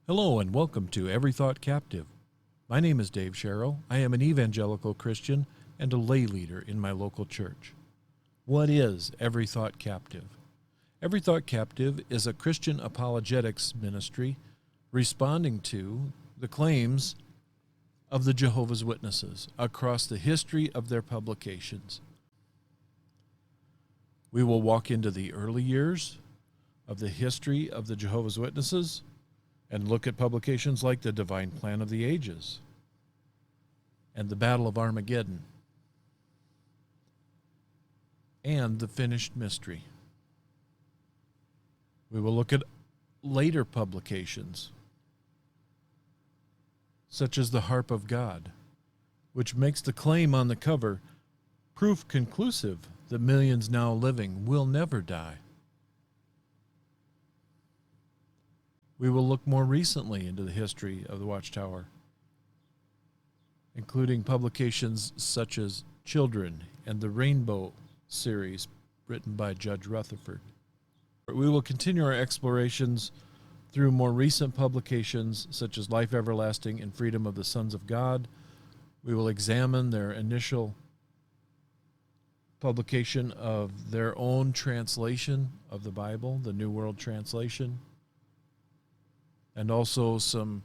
Hello and welcome to Every Thought Captive. My name is Dave Sherrill. I am an evangelical Christian and a lay leader in my local church. What is Every Thought Captive? Every Thought Captive is a Christian apologetics ministry responding to the claims of the Jehovah's Witnesses across the history of their publications. We will walk into the early years of the history of the Jehovah's Witnesses and look at publications like the Divine Plan of the Ages and the Battle of Armageddon and the Finished Mystery. We will look at later publications such as the Harp of God, which makes the claim on the cover proof conclusive that millions now living will never die. We will look more recently into the history of the Watchtower, including publications such as Children and the Rainbow series written by Judge Rutherford. We will continue our explorations through more recent publications such as Life Everlasting and Freedom of the Sons of God. We will examine their initial publication of their own translation of the Bible, the New World Translation, and also some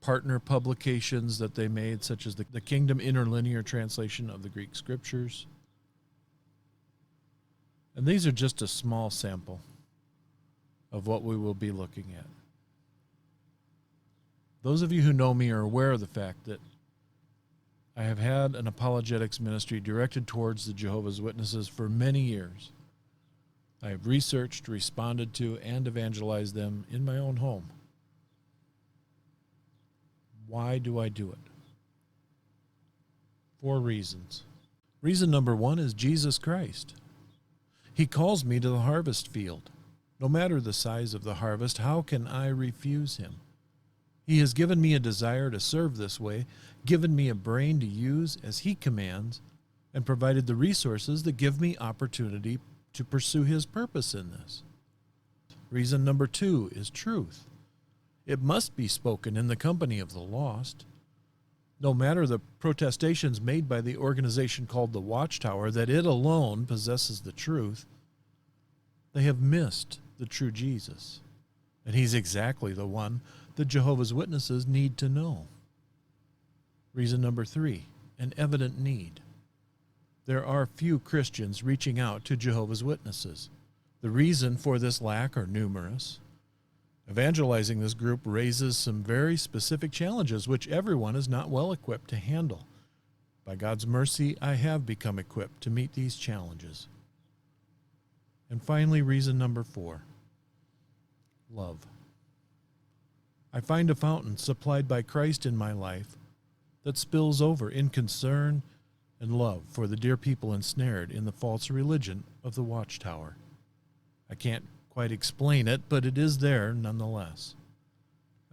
partner publications that they made, such as the Kingdom Interlinear Translation of the Greek Scriptures. And these are just a small sample of what we will be looking at. Those of you who know me are aware of the fact that I have had an apologetics ministry directed towards the Jehovah's Witnesses for many years. I have researched, responded to, and evangelized them in my own home. Why do I do it? 4 reasons. Reason number 1 is Jesus Christ. He calls me to the harvest field. No matter the size of the harvest, how can I refuse him? He has given me a desire to serve this way, given me a brain to use as he commands, and provided the resources that give me opportunity to pursue his purpose in this. Reason number 2 is truth. It must be spoken in the company of the lost. No matter the protestations made by the organization called the Watchtower that it alone possesses the truth, they have missed the true Jesus. And he's exactly the one the Jehovah's Witnesses need to know. Reason number 3, an evident need. There are few Christians reaching out to Jehovah's Witnesses. The reason for this lack are numerous. Evangelizing this group raises some very specific challenges which everyone is not well equipped to handle. By God's mercy, I have become equipped to meet these challenges. And finally, reason number 4, love. I find a fountain supplied by Christ in my life that spills over in concern and love for the dear people ensnared in the false religion of the Watchtower. I can't quite explain it, but it is there nonetheless.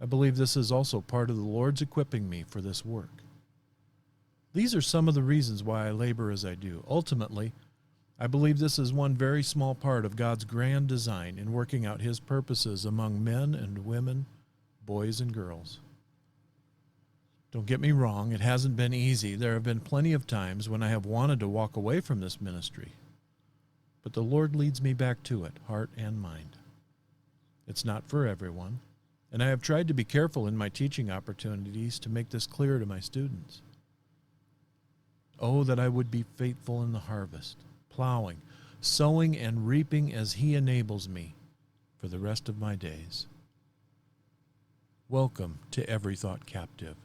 I believe this is also part of the Lord's equipping me for this work. These are some of the reasons why I labor as I do. Ultimately, I believe this is one very small part of God's grand design in working out his purposes among men and women, boys and girls. Don't get me wrong, it hasn't been easy. There have been plenty of times when I have wanted to walk away from this ministry. But the Lord leads me back to it, heart and mind. It's not for everyone, and I have tried to be careful in my teaching opportunities to make this clear to my students. Oh, that I would be faithful in the harvest, plowing, sowing, and reaping as he enables me for the rest of my days. Welcome to Every Thought Captive.